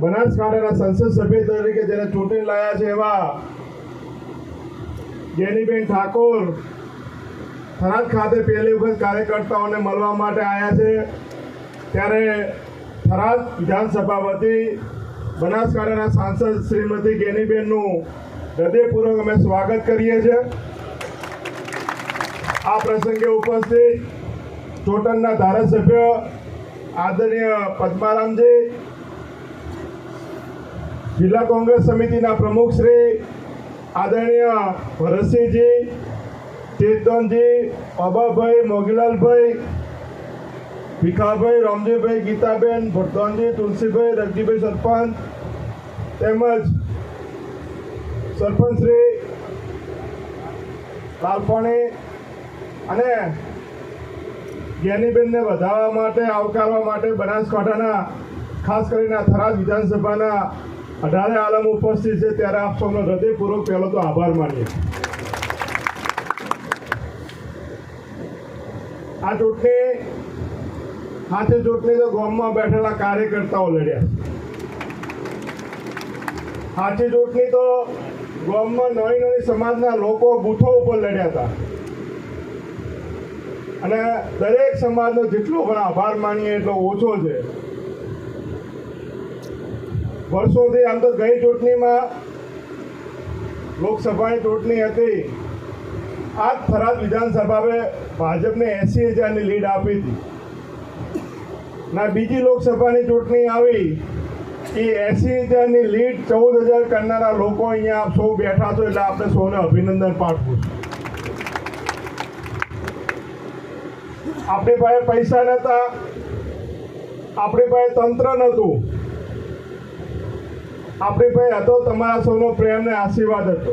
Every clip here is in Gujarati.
બનાસકાંઠાના સંસદ સભ્ય તરીકે જેને ચૂંટણી લાયા છે એવા ગેનીબેન ઠાકોર થરાદ ખાતે પહેલી વખત કાર્યકર્તાઓને મળવા માટે આવ્યા છે। ત્યારે થરાદ વિધાનસભા વતી બનાસકાંઠાના સાંસદ શ્રીમતી ગેનીબેનનું હૃદયપૂર્વક અમે સ્વાગત કરીએ છીએ। આ પ્રસંગે ઉપસ્થિત ચોટનના ધારાસભ્ય આદરણીય પદ્મારામજી, જિલ્લા કોંગ્રેસ સમિતિના પ્રમુખ શ્રી આદરણીય ભરતસિંહજી, ચેતનજી, અબાભાઈ, મોગીલાલભાઈ, ભીખાભાઈ, રામજીભાઈ, ગીતાબેન, ભરતનજી, તુલસીભાઈ, રગજીભાઈ સરપંચ તેમજ સરપંચ શ્રી લાલપાણી અને ગેનીબેનને વધાવવા માટે, આવકારવા માટે બનાસકાંઠાના ખાસ કરીને થરાદ વિધાનસભાના 18 આલમ ઉપસ્થિત છે। ત્યારે આપ સૌનો હૃદયપૂર્વક પહેલો તો આભાર માનીએ। આ ચૂંટણી તો ગામમાં બેઠેલા કાર્યકર્તાઓ લડ્યા। સાચી ચૂંટણી તો ગામમાં નાની સમાજના લોકો બૂથો ઉપર લડ્યા હતા અને દરેક સમાજનો જેટલો પણ આભાર માનીએ એટલો ઓછો છે। વર્ષોથી આમ તો ગઈ ચૂંટણીમાં લોકસભાની ચૂંટણી હતી, આ થરાદ વિધાનસભાએ ભાજપને 80,000ની લીડ આપી હતી ના બીજી લોકસભાની ચૂંટણી આવી એ 80,000ની લીડ 14,000 કરનારા લોકો અહીંયા આપ સૌ બેઠા છો એટલે આપણે સૌને અભિનંદન પાઠવું છું। આપણી પાસે પૈસા નહોતા, આપણી પાસે તંત્ર નહોતું, આપણી પાસે હતો તમારા સૌનો પ્રેમ ને આશીર્વાદ હતો,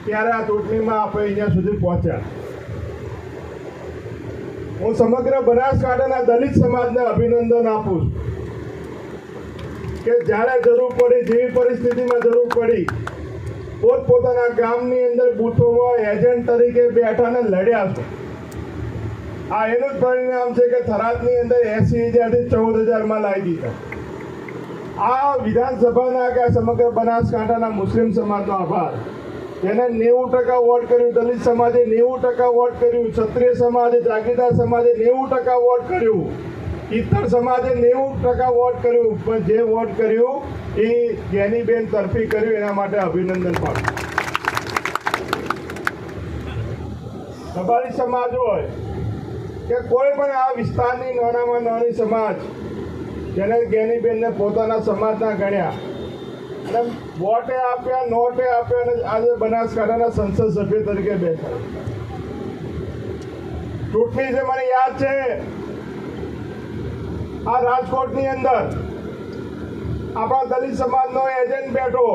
ત્યારે આ ચૂંટણીમાં આપણે અહીંયા સુધી પહોંચ્યા। હું સમગ્ર બનાસકાંઠાના દલિત સમાજને અભિનંદન આપું છું કે જ્યારે જરૂર પડી, જેવી પરિસ્થિતિમાં જરૂર પડી, પોતપોતાના ગામની અંદર બૂથોમાં એજન્ટ તરીકે બેઠાને લડ્યા છો। આ એનું જ પરિણામ છે કે થરાદની અંદર 80,000થી 14,000માં લાવી દીધા। આ વિધાનસભાના કે સમગ્ર બનાસકાંઠાના મુસ્લિમ સમાજનો આભાર, જેને 90% વોટ કર્યું, દલિત સમાજે 90% વોટ કર્યું, ક્ષત્રિય સમાજે, જાગીરદાર સમાજે 90% વોટ કર્યું, ઇતર સમાજે 90% વોટ કર્યું, પણ જે વોટ કર્યું એ ગેનીબેન તરફી કર્યું, એના માટે અભિનંદન પાઠવું। સબારી સમાજ હોય કે કોઈ પણ આ વિસ્તારની નાનામાં નાની સમાજ જેને ગેનીબેનને પોતાના સમાજના ગણ્યા અને વોટે આપ્યા, નોટે આપ્યા અને આજે બનાસકાંઠાના સંસદ સભ્ય તરીકે બેઠા। ચૂંટણી છે, મને યાદ છે આ રાજકોટની અંદર આપણા દલિત સમાજનો એજન્ટ બેઠો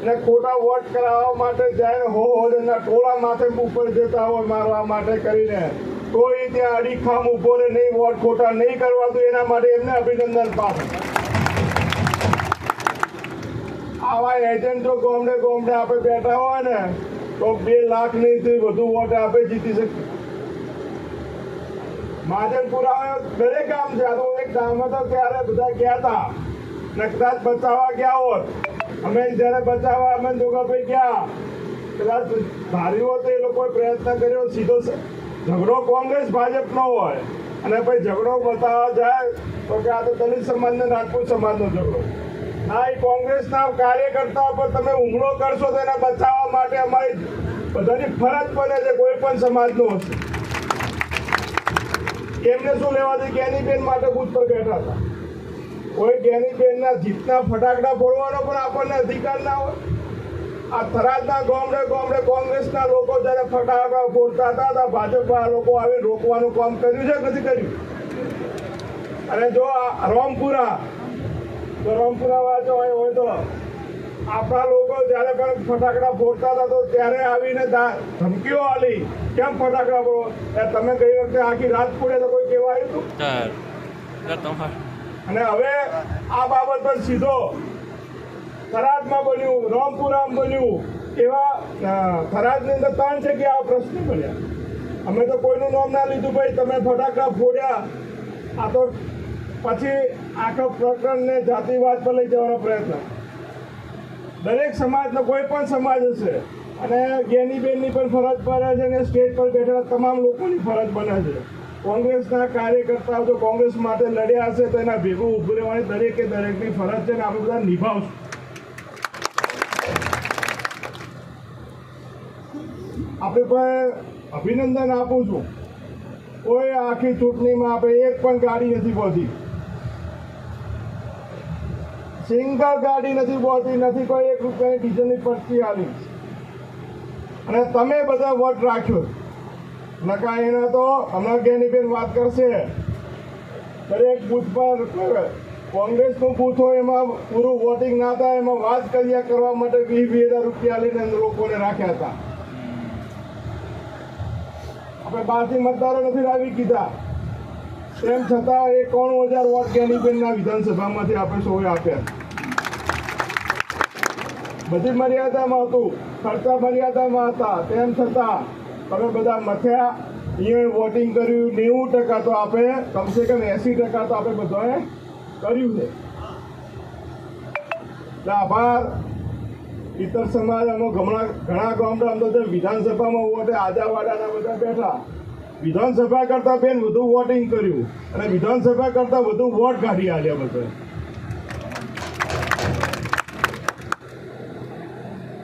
અને ખોટા વોટ કરાવવા માટે જાય, હો એના ટોળા માથે ઉપર જતા હોય મારવા માટે કરીને, કોઈ ત્યાં અડીખામ ઉભો ને નહીં, વોટ ખોટા નહીં કરવા તો એના માટે એમને અભિનંદન પાઠવું। આવા એજન્ટ જો ગોમડે આપણે બેઠા હોય ને તો 2 લાખની વધુ વોટ આપે જીતી શકે। માજનપુરા દરેક ગામ છે, આ તો એક ગામમાં તો ત્યારે બધા ગયા હતા ને કદાચ બચાવવા ગયા હોત, અમે જ્યારે બચાવવા અમે જોગાભાઈ ગયા, કદાચ ધાર્યું હોત એ લોકોએ પ્રયત્ન કર્યો, સીધો ઝઘડો કોંગ્રેસ ભાજપનો હોય અને પછી ઝઘડો બતાવવા જાય તો કે આ તો દલિત સમાજને રાજપૂત સમાજનો ઝઘડો। હા, એ કોંગ્રેસના કાર્યકર્તાઓ પર તમે હુમલો કરશો તો એને બચાવવા માટે અમારી બધાની ફરજ બને છે, કોઈ પણ સમાજનો હશે। એમને શું લેવાથી ગેનીબેન માટે બૂથ પર બેઠા હતા। કોઈ ગેનીબેનના જીતના ફટાકડા ફોડવાનો પણ આપણને અધિકાર ના હોય। આ થરાદના ગામડે કોંગ્રેસના લોકો જ્યારે ફટાકડા ફોડતા હતા, ભાજપના લોકો આવી રોકવાનું કામ કર્યું છે નથી કર્યું? અને જો રામપુરા વાંચો હોય તો આપણા લોકો જ્યારે પણ ફટાકડા ફોડતા હતા તો ત્યારે આવીને ધમકીઓ આલી, કેમ ફટાકડા ફોડો? તમે ગઈ વખતે આખી રાત ફોડે તો કોઈ કહેવા આવ્યું હતું? અને હવે આ બાબત પર સીધો થરાદમાં બન્યું, રામપુરામાં બન્યું, એવા થરાદની અંદર 3 જગ્યાએ આ પ્રશ્ન બન્યા। અમે તો કોઈનું નામ ના લીધું, ભાઈ તમે ફટાકડા ફોડ્યા, આ તો પછી આખા પ્રકરણને જાતિવાદ પર લઈ જવાનો પ્રયત્ન. દરેક સમાજનો કોઈ પણ સમાજ હશે અને જ્ઞાનીબેનની પણ ફરજ પડે છે અને સ્ટેજ પર બેઠેલા તમામ લોકોની ફરજ બને છે. કોંગ્રેસના કાર્યકર્તાઓ જો કોંગ્રેસ માટે લડ્યા હશે તો એના ભેગું ઊભું રહેવાની દરેકે દરેકની ફરજ છે અને આપણે બધા નિભાવશું. આપણે પણ અભિનંદન આપું છું. કોઈ આખી ચૂંટણીમાં આપણે એક પણ ગાડી નથી પહોંચી, સિંગલ ગાડી નથી પહોંચી, નથી કોઈ 1 રૂપિયાની ડીઝલની પડતી આવી અને તમે બધા વોટ રાખ્યો. નકા એના તો હમણાં જ્ઞાનીબેન વાત કરશે. દરેક બૂથ પર કોંગ્રેસનું બૂથ હોય એમાં પૂરું વોટિંગ ના થાય એમાં વાત કર્યા કરવા માટે 20,000 રૂપિયા લઈને લોકોને રાખ્યા હતા. આપણે બહારથી મતદારો નથી લાવી કીધા, તેમ છતાં 91,000 વોટ જ્ઞાનીબેનના વિધાનસભામાંથી આપણે સૌએ આપ્યા. બધી મર્યાદામાં હતું, ખર્ચા મર્યાદામાં હતા, તેમ છતાં તમે બધા મથ્યા. અહીંયા વોટિંગ કર્યું 90% તો આપણે કમસે કમ 80% તો આપણે બધાએ કર્યું છે. એટલે આભાર. ઇતર સમાજમાં ઘણા ગામડા અંદર વિધાનસભામાં વોટે આજાવાડાના બધા બેઠા. વિધાનસભા કરતાં બેન વધુ વોટિંગ કર્યું અને વિધાનસભા કરતાં વધુ વોટ કાઢી આલ્યા બધા.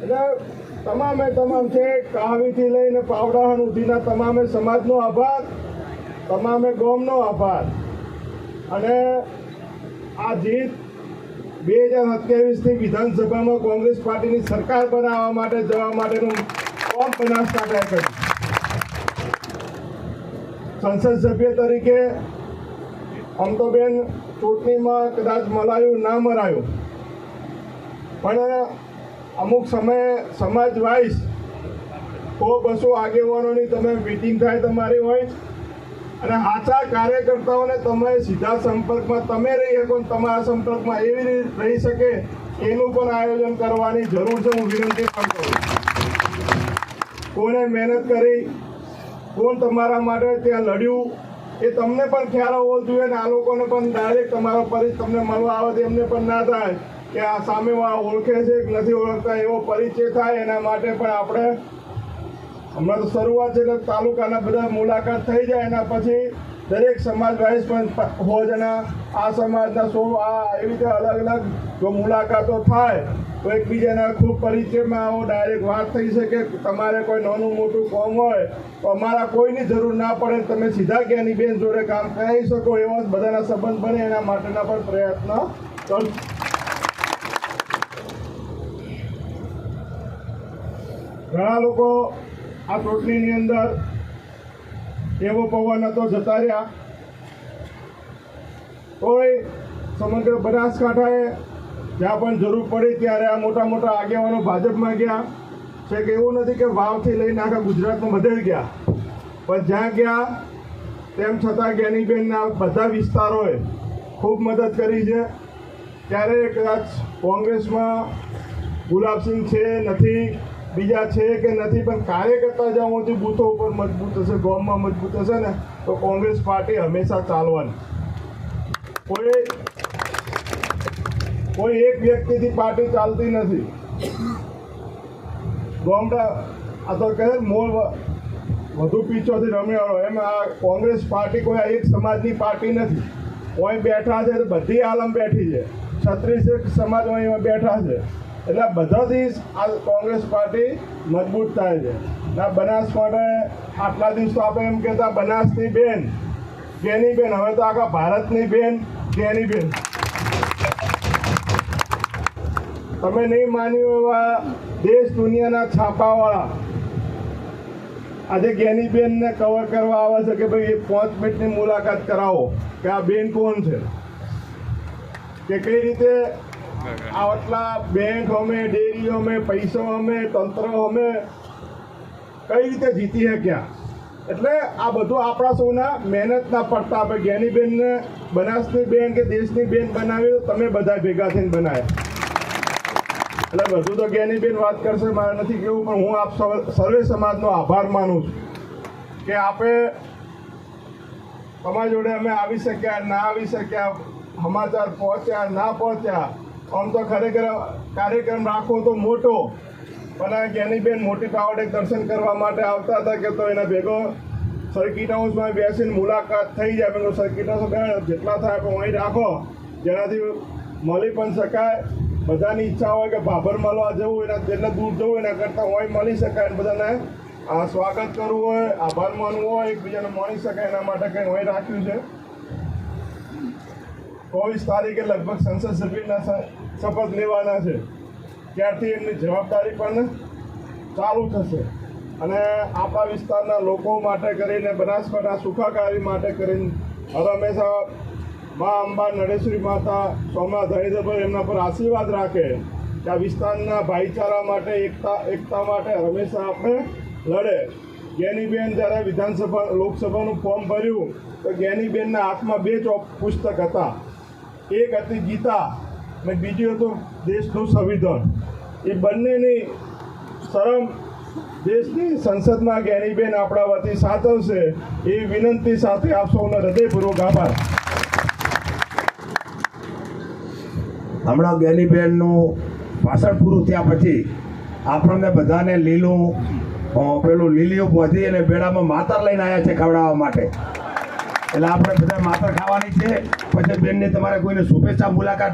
એટલે તમામે તમામ છે કાવીથી લઈને પાવડાહન સુધીના તમામે સમાજનો આભાર, તમામે ગામનો આભાર. અને આ જીત 2027ની વિધાનસભામાં કોંગ્રેસ પાર્ટીની સરકાર બનાવવા માટે જવા માટેનું કોમ બનાસકાંઠાએ કર્યું. સંસદ સભ્ય તરીકે આમ તો બેન ચૂંટણીમાં કદાચ મલાયું ના મરાયું, પણ અમુક સમયે સમાજ વાઇઝ 100-200 આગેવાનોની તમે મીટિંગ થાય તમારી હોય અને સાચા કાર્યકર્તાઓને તમે સીધા સંપર્કમાં તમે રહી શકો, તમારા સંપર્કમાં એવી રીતે રહી શકે એનું પણ આયોજન કરવાની જરૂર છે. હું વિનંતી પણ કરું, કોને મહેનત કરી, કોણ તમારા માટે ત્યાં લડ્યું એ તમને પણ ખ્યાલ હોવો જોઈએ ને આ લોકોને પણ ડાયરેક્ટ તમારો પરિચય તમને મળવા આવે એમને પણ ના થાય કે આ સામેવાળા ઓળખે છે કે નથી ઓળખતા, એવો પરિચય થાય. એના માટે પણ આપણે હમણાં તો શરૂઆત છે એટલે તાલુકાના બધા મુલાકાત થઈ જાય. એના પછી દરેક સમાજ વાઇઝ પણ 100 જણા, આ સમાજના 100, આ એવી રીતે અલગ અલગ જો મુલાકાતો થાય તો એકબીજાના ખૂબ પરિચયમાં આવો ડાયરેક્ટ વાત થઈ શકે. તમારે કોઈ નાનું મોટું કામ હોય તો અમારા કોઈની જરૂર ના પડે, તમે સીધા જ્ઞાનીબેન જોડે કામ કરાવી શકો, એવા બધાના સંબંધ બને એના માટેના પણ પ્રયત્ન કરો. ઘણા લોકો આ ચૂંટણીની અંદર એવો પવન હતો જતા રહ્યા. કોઈ સમગ્ર બનાસકાંઠાએ જ્યાં પણ જરૂર પડી ત્યારે આ મોટા મોટા આગેવાનો ભાજપમાં ગયા છે કે એવું નથી કે વાવથી લઈને આખા ગુજરાતમાં બધે ગયા, પણ જ્યાં ગયા તેમ છતાં જ્ઞાનીબેનના બધા વિસ્તારોએ ખૂબ મદદ કરી છે. ત્યારે કદાચ કોંગ્રેસમાં ગુલાબસિંહ છે નથી, બીજા છે કે નથી, પણ કાર્યકર્તા જ્યાં સુધી બૂથો ઉપર મજબૂત હશે, ગામમાં મજબૂત હશે ને તો કોંગ્રેસ પાર્ટી હંમેશા ચાલવાની. કોઈ એક વ્યક્તિથી પાર્ટી ચાલતી નથી. ગામડા આ તો કહે મોર વધુ પીછોથી રમ્યાળો, એમ આ કોંગ્રેસ પાર્ટી કોઈ એક સમાજની પાર્ટી નથી. કોઈ બેઠા છે તો બધી આલમ બેઠી છે, 36 સમાજ અહીં બેઠા છે, એટલે બધાથી આ કોંગ્રેસ પાર્ટી મજબૂત થાય છે. ના બનાસ માટે આટલા દિવસ તો આપણે એમ કહેતા બનાસની બેન જ્ઞાનીબેન, હવે તો આખા ભારતની બેન જ્ઞાનીબેન. તમે નહીં માન્યું એવા દેશ દુનિયાના છાપાવાળા આજે જ્ઞાનીબેનને કવર કરવા આવે છે કે ભાઈ 5 મિનિટની મુલાકાત કરાવો કે આ બેન કોણ છે, કે કઈ રીતે આટલા બેંક અમે, ડેરીઓ અમે, પૈસો અમે, તંત્ર અમે કઈ રીતે જીતી શક્યા. એટલે આ બધું આપણા સૌના મહેનતના પડતા. આપણે જ્ઞાનીબેનને બનાસની બેન કે દેશની બેન બનાવી તો તમે બધા ભેગા થઈને બનાવ્યા. એટલે બધું તો જ્ઞાનીબેન વાત કરશે, મારે નથી કહેવું, પણ હું આપ સર્વે સમાજનો આભાર માનું છું કે આપે તમારી જોડે અમે આવી શક્યા ના આવી શક્યા, સમાચાર પહોંચ્યા ના પહોંચ્યા, આમ તો ખરેખર કાર્યક્રમ રાખવો તો મોટો, પણ જ્ઞાનીબેન મોટી પાવડે દર્શન કરવા માટે આવતા હતા કે તો એના ભેગો સર્કિટ હાઉસમાં બેસીને મુલાકાત થઈ જાય. પેલું સર્કિટ હાઉસ જેટલા થાય પણ અહીં રાખો, જેનાથી મળી પણ શકાય. બધાની ઈચ્છા હોય કે ભાભર મળવા જવું, એના જેટલે દૂર જવું એના કરતાં અહીં મળી શકાય અને બધાને સ્વાગત કરવું હોય, આભાર માનવું હોય, એકબીજાને મળી શકાય એના માટે કંઈ અહીં રાખ્યું છે. 24 તારીખે લગભગ સંસદ સભ્યના શપથ લેવાના છે, ત્યારથી એમની જવાબદારી પણ ચાલુ થશે. અને આપણા વિસ્તારના લોકો માટે કરીને, બનાસકાંઠા સુખાકારી માટે કરીને હંમેશા મા અંબા નડેશ્વરી માતા સોમનાથ ધણીધર એમના પર આશીર્વાદ રાખે કે આ વિસ્તારના ભાઈચારા માટે, એકતા માટે હંમેશા આપણે લડે. જ્ઞાનીબેન જ્યારે વિધાનસભા લોકસભાનું ફોર્મ ભર્યું તો જ્ઞાનીબેનના હાથમાં 2 પુસ્તક હતા. એક હતી ગીતા અને બીજું હતું દેશનું સંવિધાન. એ બંનેની શરમ દેશની સંસદમાં જ્ઞાનીબેન આપણા વતી સાચવશે એ વિનંતી સાથે આપ સૌનો હૃદયપૂર્વક આભાર. હમણાં જ્ઞાનીબેનનું ભાષણ પૂરું થયા પછી આપણને બધાને પેલું લીલીઓ બોધી અને બેડામાં માતર લઈને આવ્યા છે ખવડાવવા માટે. એટલે આપણે બધા માતર ખાવાની છે. પછી બેનને તમારે કોઈને શુભેચ્છા મુલાકાત